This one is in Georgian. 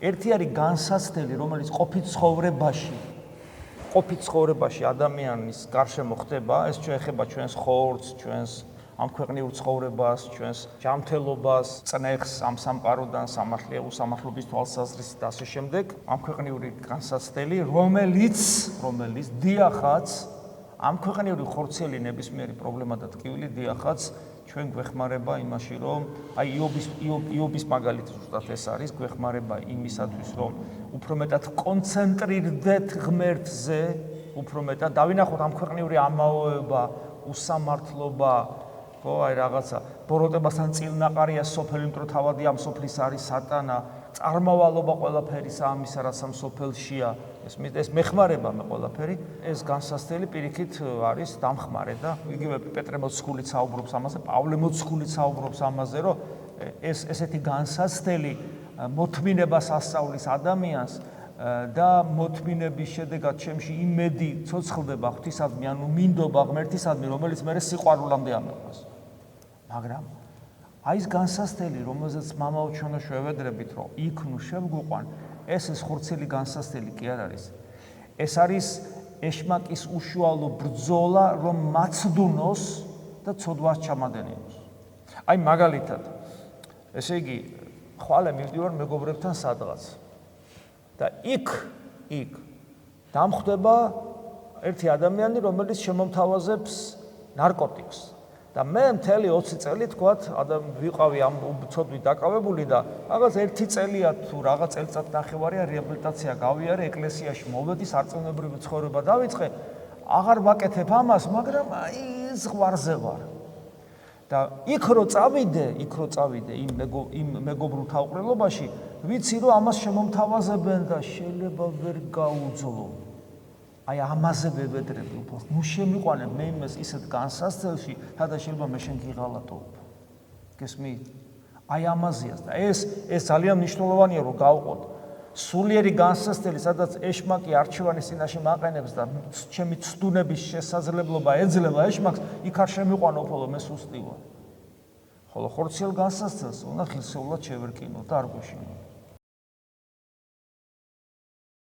ერთი არის განსაცდელი, რომელიც ყოფით ცხოვრებაში ადამიანის გარშემო ხდება, ეს ეხება ჩვენს ხორცს, ჩვენს ამ ქვეყნიურ ცხოვრებას, ჩვენს ჯანმრთელობას, წნეხს ამ სამყაროდან, სამართლობის თვალსაზრისით და ასე შემდეგ. ამ ქვეყნიური განსაცდელი, რომელიც დიახაც ამ ქვეყნიური ხორცელი ნებისმიერი პრობლემა და ტკივილი დიახაც ჩვენ გვეხმარება იმაში, რომ აი იობის მაგალითი ზუსტად ეს არის, გვეხმარება იმისათვის, რომ უფრო მეტად კონცენტრირდეთ ღმერთზე, უფრო მეტად დავინახოთ ამ ქვეყნიური ამაოება, უსამართლობა, ხო, აი რაღაცა ბოროტებასთან წილნაყარია სოფელი, იმიტომ რომ თავადი ამ სოფლის არის სატანა, წარმავალობა ყველაფერისა ამისა, რაც ამ სოფელშია, ეს მეხმარება მე ყველაფერი, ეს განსაცდელი პირიქით არის დამხმარე და იგივე პეტრე მოციქულიც საუბრობს ამაზე, პავლე მოციქულიც საუბრობს ამაზე, რომ ესეთი განსაცდელი მოთმინებას ასწავლის ადამიანს და მოთმინების შედეგად ჩემში იმედი ცოცხლდება ღვთისადმი, ანუ მინდობა ღმერთისადმი, რომელიც მე სიყვარულამდე ამეყვას. მაგრამ აი ეს განსაცდელი, რომელზეც მამაო ჩვენო შევედრებით, რომ იქ ნუ შევგვიყვან, ეს ხორცელი განსაცდელი კი არ არის. ეს არის ეშმაკის უშუალო ბრძოლა, რომ მაცდუნოს და ცოდვას ჩამადენინოს. აი მაგალითად, ესე იგი, ხვალე მივდივარ მეგობრებთან სადღაც და იქ დამხვდება ერთი ადამიანი, რომელიც შემომთავაზებს ნარკოტიკს. და მე მთელი 20 წელი თქვათ, ვიყავი ამ ცოდვით დაკავებული და რაღაც 1 წელია თუ რაღაც წელიწადნახევარია რეაბილიტაცია გავიარე, ეკლესიაში მოვედი, სარწმუნოებრივი ცხოვრება დავიწყე, აღარ ვაკეთებ ამას, მაგრამ აი ზღვარზე ვარ. და იქ რო წავიდე იმ მეგობრულთა უყრელობაში, ვიცი რომ ამას შემომთავაზებენ და შეიძლება ვერ გაუძლო. აი ამაზე ვევედრები უფრო. ნუ შემიყვანებ მე იმას ისეთ განსაცდელში, სადაც შეიძლება მე შენ გიღალატო. გესმით? აი ამაზეა და ეს ძალიან მნიშვნელოვანია რომ გავყოთ. სულიერი განსაცდელი, სადაც ეშმაკი არჩევანის წინაშე მაყენებს და ჩემი ცდუნების შესაძლებლობა ეძლევა ეშმაკს, იქ არ შემიყვანო ხოლმე მე სუსტი ვარ. ხოლო ხორციელ განსაცდელს უნდა ხილსეულად შევერკინო და არ გვეშინო.